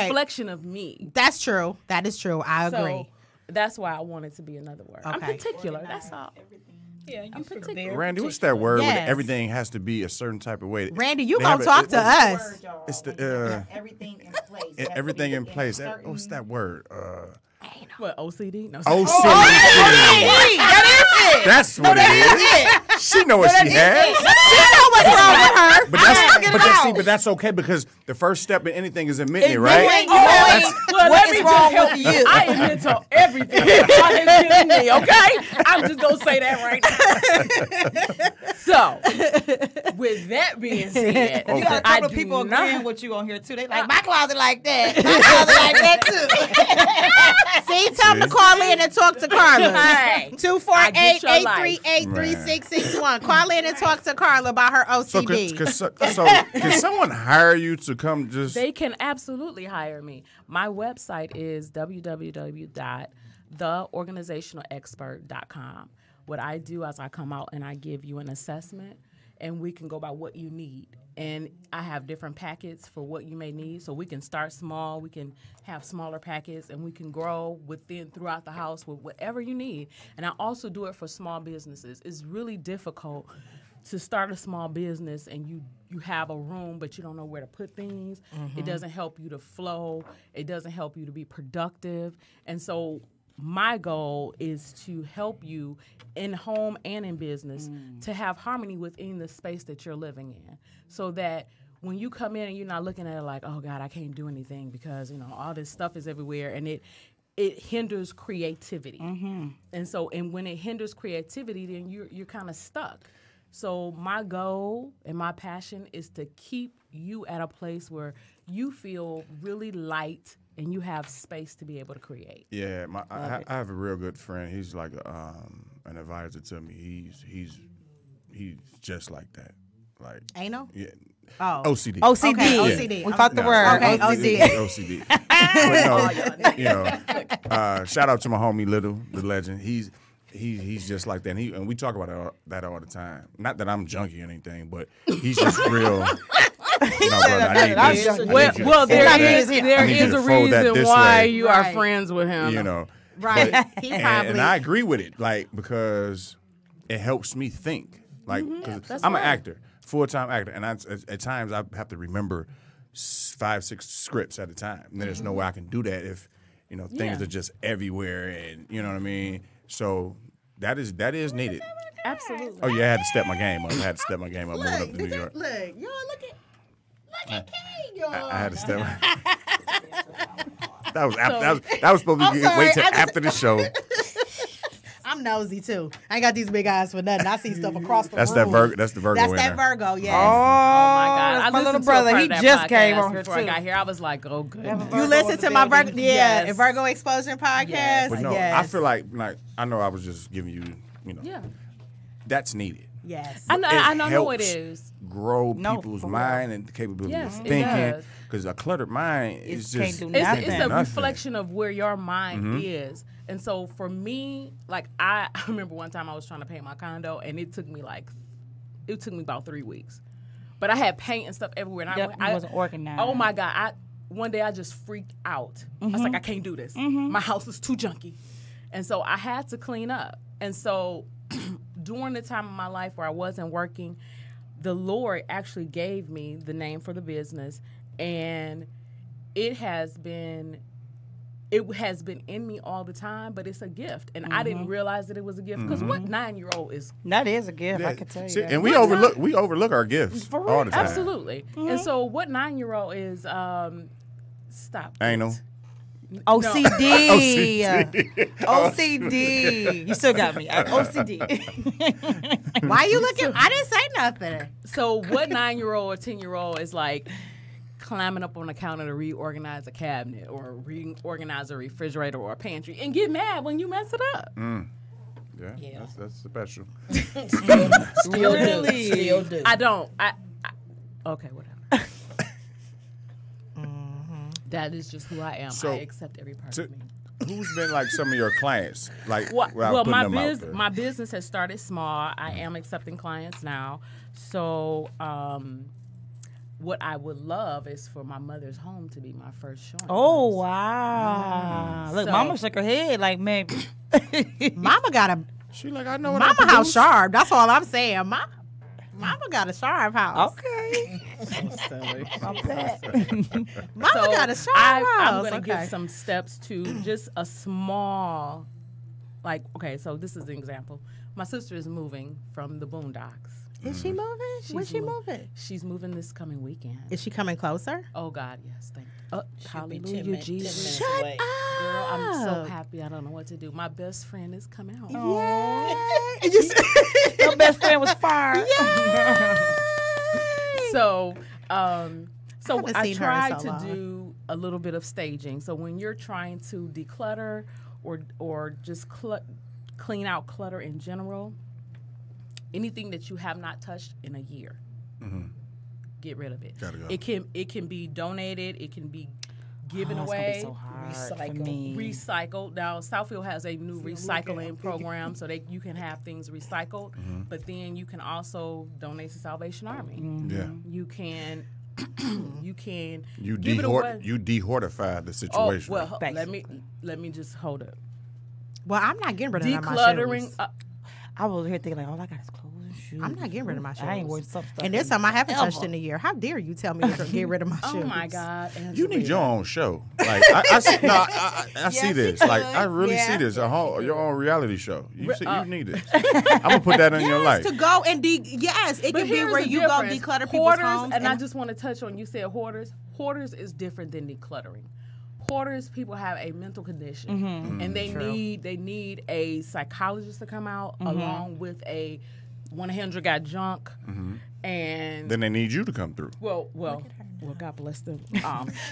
reflection of me. That's true. That is true. I agree. So that's why I want it to be another word. I'm Okay. particular. That's all. Yeah, you I'm put particular. very Randy, what's that word Yes. where everything has to be a certain type of way? Randy, you They gonna have talk to us? It's the everything in place. everything in place. What's that word? What OCD? No. OCD. That is it. That's what it is. She know what she has. What's wrong with her? But that's okay because the first step in anything is admitting it, right? Admitting That's- Well, What let me is just wrong help with you. you? I admit to everything God has given me, okay? I'm just going to say that right now. So, with that being said, You got a I couple of do people not- agreeing with you on here too. They like my closet like that. My closet like that too. See, tell them to call in and talk to Carla. Hey, 248-838-3661. Call in and talk to Carla about her So, OCD. can someone hire you to come just? They can absolutely hire me. My website is www.theorganizationalexpert.com. What I do is I come out and I give you an assessment, and we can go by what you need. And I have different packets for what you may need. So we can start small, we can have smaller packets, and we can grow throughout the house with whatever you need. And I also do it for small businesses. It's really difficult to start a small business and you have a room but you don't know where to put things. It doesn't help you to flow. It doesn't help you to be productive. And so my goal is to help you in home and in business to have harmony within the space that you're living in, so that when you come in and you're not looking at it like, oh God, I can't do anything because all this stuff is everywhere, and it hinders creativity. And so, and when it hinders creativity, then you're kind of stuck. So my goal and my passion is to keep you at a place where you feel really light and you have space to be able to create. Yeah, I have a real good friend. He's like an advisor to me. He's just like that. Like Anal? Yeah. Oh. OCD. OCD. Okay, Yeah. OCD. We fought the word. Okay, OCD. OCD. But no, shout out to my homie Little, the legend. He's just like that. And we talk about that all the time. Not that I'm junky or anything, but he's just real. No, brother, I need this. Well, there is a reason why you are Right. friends with him. You know. Right. But- He and probably. I agree with it, like, because it helps me think. Like, 'cause I'm an actor, full-time actor, and at times I have to remember 5-6 scripts at a time. And there's no way I can do that if, things are just everywhere, and you know what I mean. So that is needed. Absolutely. Oh yeah, I had to step my game up. Moving up to New York. Look, y'all look at Kane, y'all. I had to step. That was supposed to be wait till after the show. I'm nosy too. I ain't got these big eyes for nothing. I see stuff across the That's room. that Virgo. That's the Virgo. That's in that there. Virgo. Yes. Oh, My God, that's my listened little to brother. a part He of that just came podcast on before too. I got here. I was like, oh goodness. You listen to my Virgo, Yes. Virgo Explosion podcast. Yes. But no, yes. I feel like I know I was just giving you, Yeah. that's needed. Yes. I know it helps is. Grow No, people's for real. mind and the capability Yes, of it thinking. does. Because a cluttered mind is can't just do It's nothing. a Nothing. reflection of where your mind is. And so for me, like I remember one time I was trying to paint my condo and it took me about 3 weeks. But I had paint and stuff everywhere. And Yep, I wasn't organized. Oh my God. One day I just freaked out. I was like, I can't do this. My house is too junky. And so I had to clean up. And so during the time of my life where I wasn't working, the Lord actually gave me the name for the business. And it has been in me all the time, but it's a gift. And I didn't realize that it was a gift. Because what 9-year-old is That is a gift, I can tell you. See, that. and we overlook our gifts for real? all the time. Absolutely. And so what 9-year-old is stop. Anal. it. OCD. OCD. You still got me. OCD. Why you looking? I didn't say nothing. So what 9-year-old or 10-year-old is like climbing up on the counter to reorganize a cabinet or reorganize a refrigerator or a pantry and get mad when you mess it up? Yeah. That's special. Still do. I don't. Okay, whatever. That is just who I am. So, I accept every part of me. Who's been like some of your clients? Like, Well, without putting them out there? my business has started small. I am accepting clients now. So, what I would love is for my mother's home to be my first showing. Oh, wow. Look, So- Mama shook her head like maybe. Mama got a She like, I know what I Mama house produce. sharp. That's all I'm saying. Mama got a sharp house. Okay. Mama So got a sharp I'm house. going to give some steps to just a small, okay, so this is an example. My sister is moving from the Boondocks. Is she moving? When's she mo- moving? She's moving this coming weekend. Is she coming closer? Oh, God, yes. Thank Be 10 hallelujah, minutes Jesus. away. Girl, I'm so happy. I don't know what to do. My best friend is coming home. Your best friend was fired. So, haven't I seen her in try so to long. do a little bit of staging. So when you're trying to declutter or just clean out clutter in general, anything that you have not touched in a year, get rid of it. Gotta go. It can be donated. It can be given Oh, it's gonna away. be so hard for Recycle. me. Recycled. Now Southfield has a new recycling program, so you can have things recycled. But then you can also donate to Salvation Army. Yeah. You can you can You give it away. dehortify the Oh situation. well, Basically. let me just hold up. Well, I'm not getting rid of none of my Decluttering. shoes. I was here thinking like, all I got is clothes and shoes. I'm not getting rid of my shoes. I ain't wearing some stuff. And there's something I haven't touched ever. in a year. How dare you tell me to get rid of my shoes? Oh my God! You need Angelina. your own show. Like I see this. Like I really see this. Your own reality show. You need it. I'm gonna put that in your life. To go and yes, it But can be here's where the you go difference. declutter people's Hoarders, homes. and I just want to touch on, you said hoarders. Hoarders is different than decluttering. Hoarders, people have a mental condition, and they need a psychologist to come out along with a 100 got junk, and then they need you to come through. well, God bless them.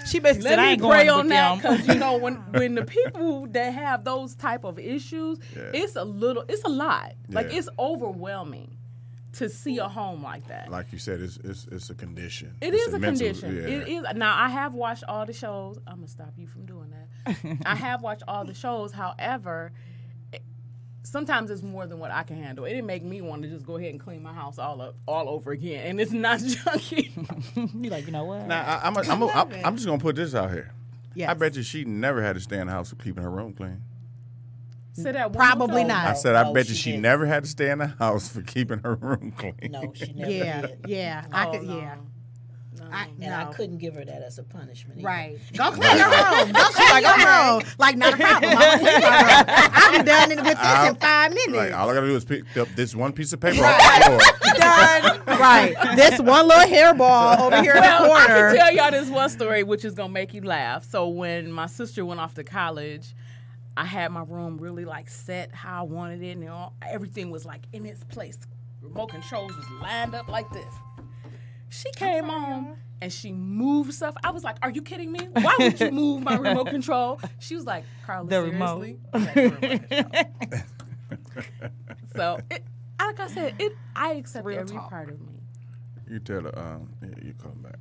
She basically Let said, I me ain't pray going on with that, them. because you know when the people that have those type of issues, it's a lot. Like Yeah. it's overwhelming to see a home like that. Like you said, it's a condition. It It's is a mental- condition. yeah. It is. Now I have watched all the shows. I'm gonna stop you from doing that. I have watched all the shows. However, sometimes it's more than what I can handle. It didn't make me want to just go ahead and clean my house all over again, and it's not junky. You like, you know what? Now I'm just gonna put this out here. Yes. I bet you she never had to stay in the house for keeping her room clean. Say that one Probably more time. not. I said I no, bet you she she didn't. never had to stay in the house for keeping her room clean. No, she never Yeah, did. yeah. Oh, I could, no. yeah. No. And I couldn't give her that as a punishment. either. Right. Go clean your room. Go clean your room. Like, not a problem. I'm gonna clean my room. I'll be done with this in 5 minutes. Like all I gotta do is pick up this one piece of paper off the floor. Done. Right. This one little hairball over here in the Well, I corner. can tell y'all this one story, which is gonna make you laugh. So when my sister went off to college, I had my room really like set how I wanted it, and everything was like in its place. Remote controls was lined up like this. She came home and she moved stuff. I was like, "Are you kidding me? Why would you move my remote control?" She was like, "Carla, The seriously?" remote. I was like, "The remote control." So, like I said, I accept Real every talk. part of me. You tell her, you come back.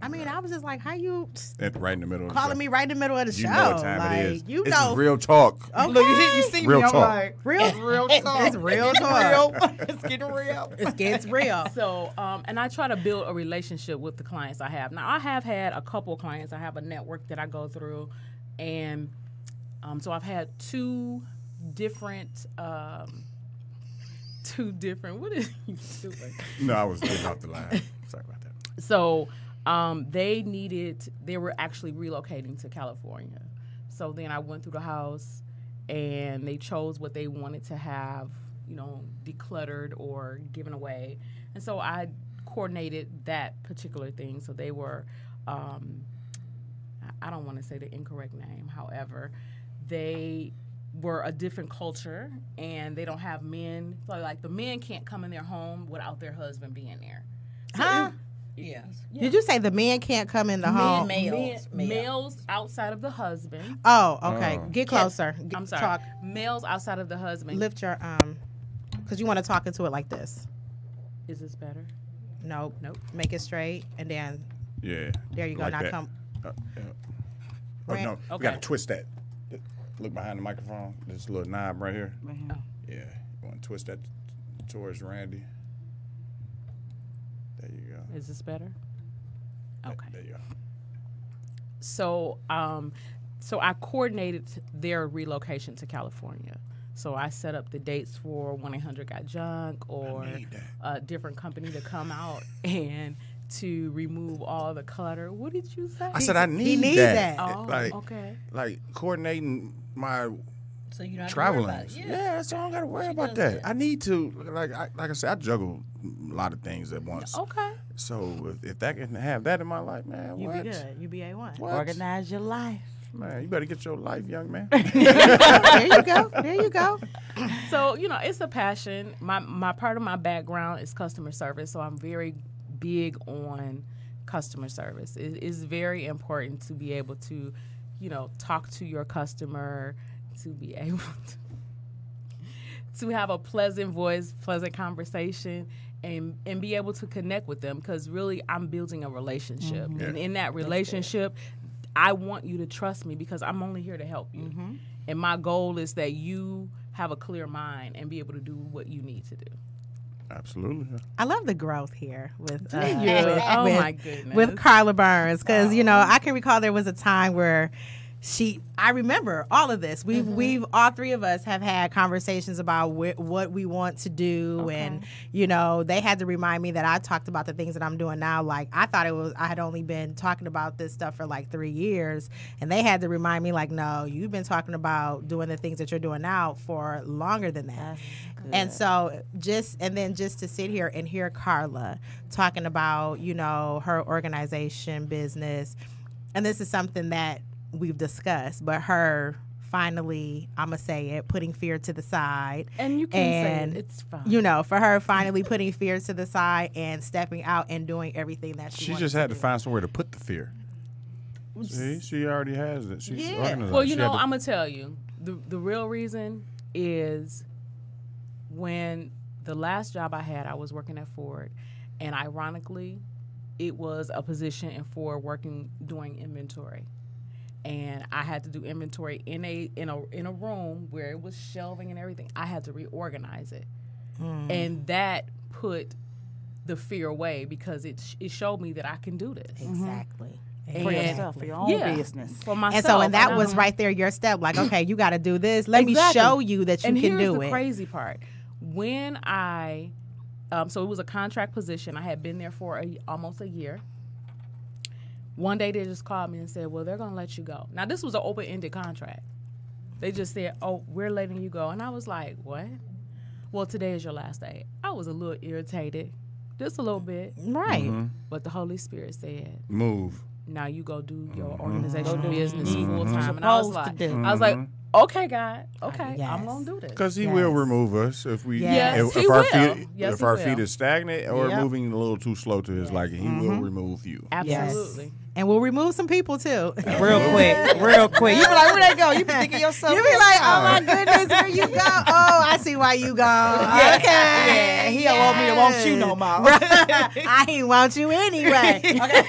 I mean, I was just like, how you Right in the middle of the calling show. me right in the middle of the You show? know what time like, it is. You This know. is real talk. Okay. Look, you see Real me, I'm talk. like, Real. real talk. It's real talk. It's getting real. It gets real. So, and I try to build a relationship with the clients I have. Now, I have had a couple clients. I have a network that I go through, and so I've had two different. What is you doing? No, I was getting off the line. Sorry about that. So, they were actually relocating to California. So then I went through the house, and they chose what they wanted to have, decluttered or given away. And so I coordinated that particular thing. So they were, I don't want to say the incorrect name. However, they were a different culture, and they don't have men. So like the men can't come in their home without their husband being there. So Huh? Yes. Did you say the men can't come in the home? Males outside of the husband. Oh, okay. Oh. Get closer. I'm sorry. Talk. Males outside of the husband. Lift your because you want to talk into it like this. Is this better? Nope. Nope. Make it straight, and then Yeah. there you go. Like now that. come. Yeah. Oh, Rand- no. We Okay. got to twist that. Look behind the microphone. This little knob right here. Oh. Yeah. You want to twist that towards Randy. There you go. Is this better? Okay. There you go. So, so I coordinated their relocation to California. So I set up the dates for 1-800-GOT-JUNK or need that. a different company to come out and to remove all the clutter. What did you say? I said I need need that. that. Oh, Like, okay. like coordinating my So you don't have traveling. to worry about it. Yeah, so I don't got to worry She about does that. that. I need to, like I said, I juggle a lot of things at once. Okay. So if that can have that in my life, man, You what? be good. You be A1. What? Organize your life. Man, you better get your life, young man. There you go. There you go. So, it's a passion. My part of my background is customer service, so I'm very big on customer service. It is very important to be able to, talk to your customer, to be able to have a pleasant voice, pleasant conversation, and be able to connect with them, because really I'm building a relationship. Mm-hmm. And in that relationship, I want you to trust me because I'm only here to help you. Mm-hmm. And my goal is that you have a clear mind and be able to do what you need to do. Absolutely. I love the growth here with Oh my goodness. with Carla Burns, because I can recall there was a time where I remember all of this. We've all three of us have had conversations about what we want to do, and they had to remind me that I talked about the things that I'm doing now. Like I thought I had only been talking about this stuff for like 3 years, and they had to remind me like, no, you've been talking about doing the things that you're doing now for longer than that. That's good. And so just to sit here and hear Carla talking about, her organization business, and this is something that we've discussed, but her finally, I'm going to say it, putting fear to the side. And you can say it. It's fine. You know, for her finally putting fear to the side and stepping out and doing everything that she just had to find somewhere to put the fear. See, she already has it. She's organized. Well, you know, I'm going to tell you, the real reason is when the last job I had, I was working at Ford, and ironically, it was a position in Ford doing inventory. And I had to do inventory in a room where it was shelving and everything. I had to reorganize it, and that put the fear away because it showed me that I can do this Exactly. For yourself, for your own business. For myself. And so, and that was right there your step. Like, okay, you got to do this. Let me show you that you can do it. And here's the crazy part. When I, so it was a contract position. I had been there for almost a year. One day they just called me and said, well, they're going to let you go. Now, this was an open-ended contract. They just said, oh, we're letting you go. And I was like, what? Well, today is your last day. I was a little irritated, just a little bit. Right. But the Holy Spirit said, move. Now you go do your organizational business full time. And I was like, okay, God, okay, I'm gonna do this. Because He will remove us if we, if our feet is stagnant or moving a little too slow to His liking. He will remove you. Absolutely. And we'll remove some people too. Real quick. You be like, where they go? You be thinking yourself. You be like, oh my goodness, where you go? Oh, I see why you gone. Okay. Yeah, He don't want me to want you no more. I ain't want you anyway. Okay.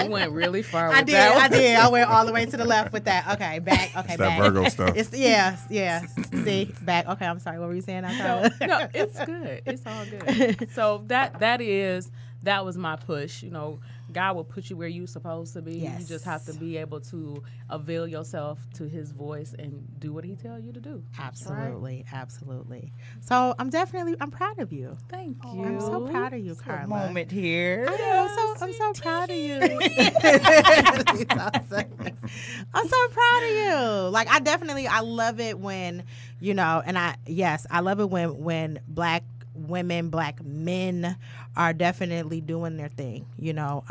We went really far. I did. I went all the way to the left with that. Okay, back. Okay, it's back. that Virgo stuff. See, back. Okay, I'm sorry. What were you saying? No, it's good. It's all good. So that was my push. You know, God will put you where you're supposed to be. Yes. You just have to be able to avail yourself to His voice and do what He tells you to do. Absolutely, absolutely. So I'm proud of you. Thank you. I'm so proud of you, It's Carla. a moment here. I know. I'm so proud of you. I'm so proud of you. Like I love it when, you know, and I love it when Black women, Black men are definitely doing their thing. You know,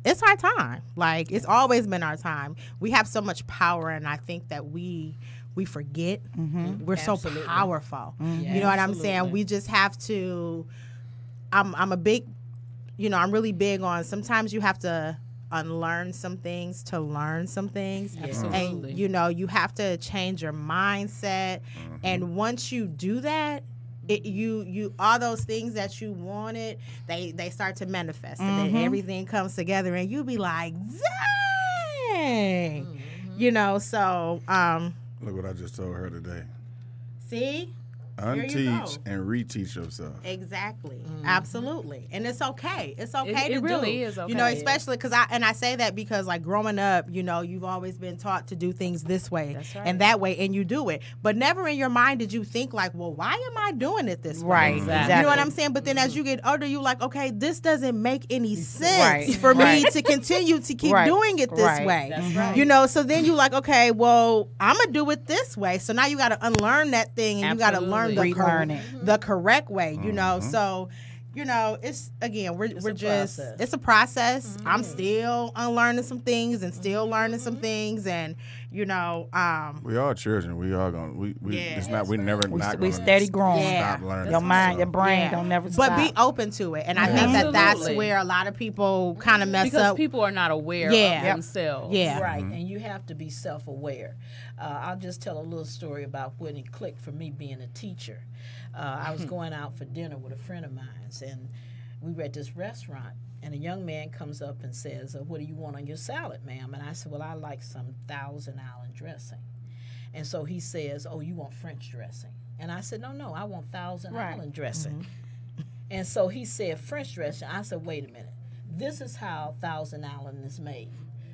it's our time. Like, it's always been our time. We have so much power, and I think that we forget. We're so powerful. Yeah, you know what I'm saying? We just have to. I'm a big, you know, I'm really big on. Sometimes you have to unlearn some things to learn some things. Absolutely. And you know, you have to change your mindset. And once you do that, you all those things that you wanted, they start to manifest, and then everything comes together, and you be like, dang, you know. So look what I just told her today. See, unteach and reteach yourself. Exactly. Absolutely. And it's okay. It's okay to do. It really is okay. You know, especially because I say that because, like, growing up, you know, you've always been taught to do things this way and that way, and you do it. But never in your mind did you think, like, well, why am I doing it this way? Right. Exactly. You know what I'm saying? But then as you get older, you're like, okay, this doesn't make any sense for me to continue to keep doing it this way. That's right. You know, so then you're like, okay, well, I'm going to do it this way. So now you got to unlearn that thing, and you got to learn the correct way, you know. So, you know, it's again, it's a process. I'm still unlearning some things and still learning some things, and you know, we all children. We all gonna it's not we never not we gonna steady growing. Stop learning. Your mind, your brain don't never stop. But be open to it, and I think that's where a lot of people kind of mess up because people are not aware of themselves. Yeah, right. And you have to be self-aware. I'll just tell a little story about when it clicked for me being a teacher. I was going out for dinner with a friend of mine, and we were at this restaurant, and a young man comes up and says, what do you want on your salad, ma'am? And I said, well, I like some Thousand Island dressing. And so he says, oh, you want French dressing? And I said, no, I want Thousand Island dressing. And so he said, French dressing. I said, wait a minute. This is how Thousand Island is made.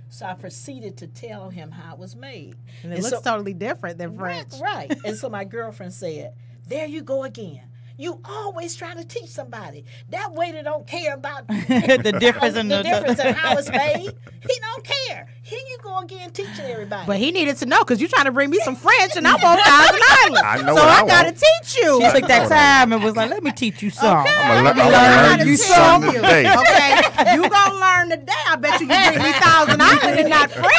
So I proceeded to tell him how it was made. And it looks totally different than French. Right. And so my girlfriend said, there you go again. You always trying to teach somebody. That waiter don't care about the difference in the difference in how it's made. He don't care. He here you go again teaching everybody. But he needed to know because you're trying to bring me some French and I'm on Thousand Island. I know so what I I gotta want. teach you. She took that time and was like, let me teach you something. I'm I'm gonna learn learn you to something teach you. today. Okay, you gonna learn today. I bet you can bring me Thousand Island and not French.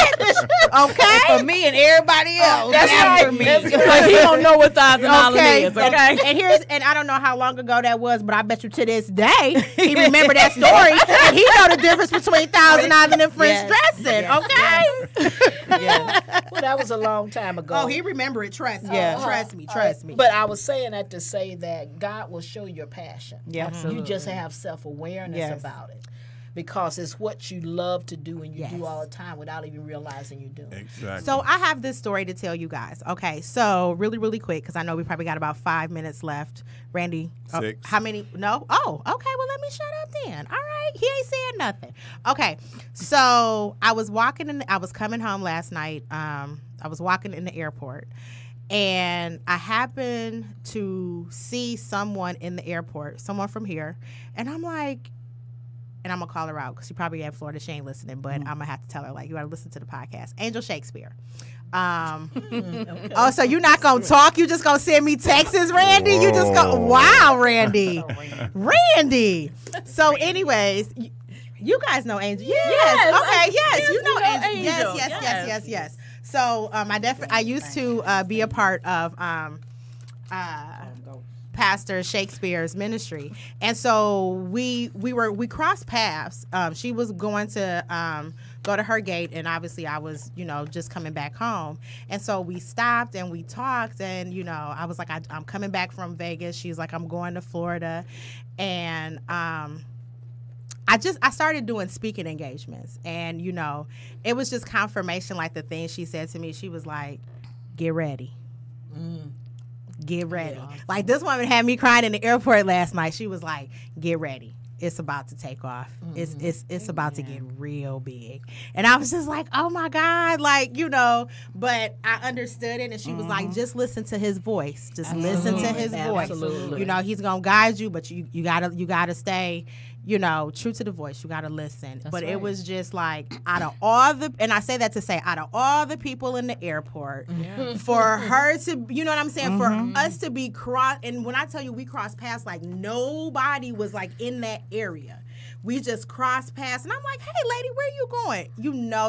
Okay. For me and everybody else. That's after right. me. But he don't know what $1,000 Okay, is. Okay. and I don't know how long ago that was, but I bet you to this day he remember that story and he know the difference between Thousand Island and French dressing. Yes. Okay. Yeah. Well, that was a long time ago. Oh, he remember it. Trust me. Yeah. Trust me. But I was saying that to say that God will show your passion. Yeah. You just have self-awareness Yes. about it. Because it's what you love to do and you Yes. do all the time without even realizing you do. Exactly. So I have this story to tell you guys. Okay, so really, really quick because I know we probably got about 5 minutes left. Randy, 6. How many? No. Oh, okay. Well, let me shut up then. All right, he ain't saying nothing. Okay, so I was I was coming home last night. I was walking in the airport, and I happened to see someone in the airport, someone from here, and I'm like. And I'm going to call her out because she probably at Florida. She ain't listening, but I'm going to have to tell her, like, you got to listen to the podcast. Angel Shakespeare. Okay. Oh, so you're not going to talk? You just going to send me texts, Randy? You just go, wow, Randy. Randy. So anyways, you guys know Angel. Yes. Okay, yes. You know Angel. Yes. So I used to be a part of Pastor Shakespeare's ministry, and so we crossed paths. She was going to go to her gate, and obviously I was just coming back home, and so we stopped and we talked, and I was like, I'm coming back from Vegas. She's like, I'm going to Florida, and I started doing speaking engagements, and it was just confirmation, like the thing she said to me. She was like, get ready. Get ready. Yeah. Like this woman had me crying in the airport last night. She was like, get ready. It's about to take off. It's about to get real big. And I was just like, oh my God, but I understood it, and she was like, just listen to his voice. Just listen to his voice. Absolutely. He's gonna guide you, but you gotta stay true to the voice. You gotta listen. That's but right. it was just like, out of I say that to say, out of all the people in the airport, for her to, you know what I'm saying, for us to be and when I tell you we crossed paths, like nobody was like in that area. We just crossed paths, and I'm like, hey lady, where you going?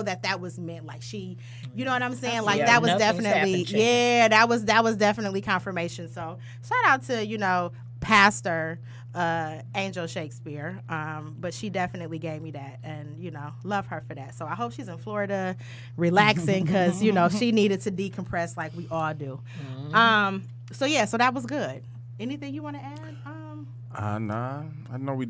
That was meant, like she, you know what I'm saying? Like that was definitely, that was definitely confirmation. So shout out to, Pastor Angel Shakespeare, but she definitely gave me that, and love her for that. So I hope she's in Florida relaxing because she needed to decompress like we all do. So that was good. Anything you want to add? Nah, I know we.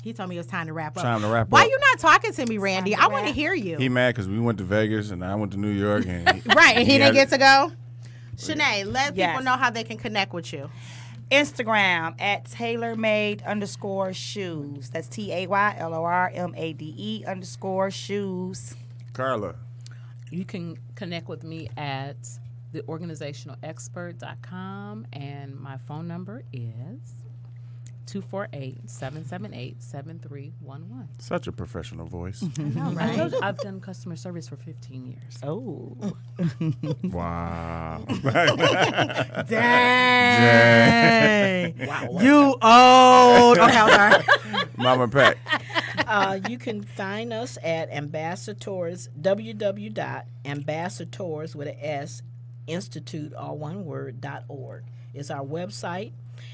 He told me it was time to wrap up. Time to wrap Why up. you not talking to me, Randy? I want to hear you. He mad because we went to Vegas and I went to New York, and right, and he didn't get to go. Shanae, let Yes. people know how they can connect with you. Instagram at tailormade_shoes. That's TAYLORMADE_shoes. Carla. You can connect with me at theorganizationalexpert.com, and my phone number is 248-778-7311. Such a professional voice. I know, I told right? you, I've done customer service for 15 years. Oh. Wow. Dang. Wow. You old. Okay, I'm sorry. Mama Pat. You can find us at Ambassadors, www.ambassadors with an S, Institute, all one word, .org is our website,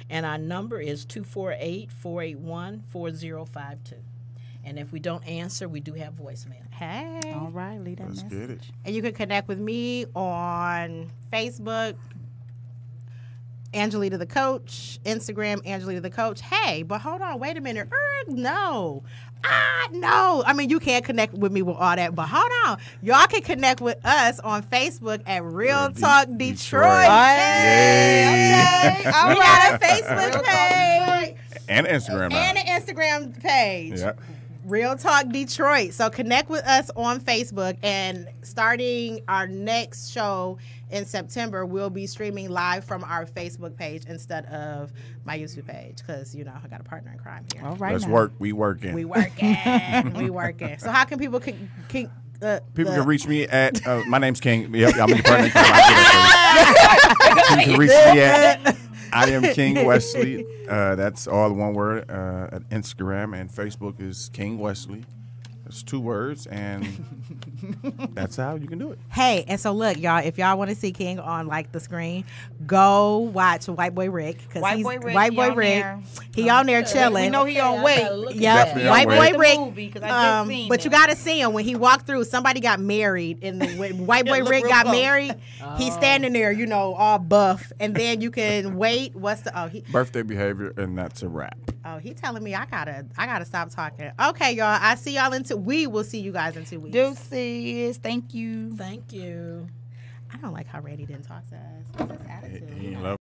and our number is 248-481-4052. And if we don't answer, we do have voicemail. Hey. All right, leave that Let's message. get it. And you can connect with me on Facebook, Angelita the Coach, Instagram, Angelita the Coach. Hey, but hold on, wait a minute. No. No. I mean, you can't connect with me with all that, but hold on. Y'all can connect with us on Facebook at Real Talk Detroit. Yay. Okay. All right, Facebook page. And Instagram. And an Instagram page. Yep. Real Talk Detroit. So connect with us on Facebook, and starting our next show in September, we'll be streaming live from our Facebook page instead of my YouTube page because, I got a partner in crime here. All right. Let's now. work. We working. We working. We working. So how can people People can reach me at my name's King. Yep, I'm in the partner. You can reach me at I am King Wesley. That's all one word. At Instagram and Facebook is King Wesley. It's 2 words, and that's how you can do it. Hey, and so look, y'all, if y'all want to see King on like the screen, go watch White Boy Rick. White Boy Rick, he on there chilling. We know he on weight. Yeah, White Boy Rick. But you got got to see him when he walked through. Somebody got married, and when White Boy Rick got married, he's standing there, you know, all buff, and then you can wait. What's the birthday behavior, and that's a wrap. Oh, he telling me I gotta stop talking. Okay, y'all. I see y'all we will see you guys in 2 weeks. Deuces. Thank you. Thank you. I don't like how Randy didn't talk to us. What's his attitude? He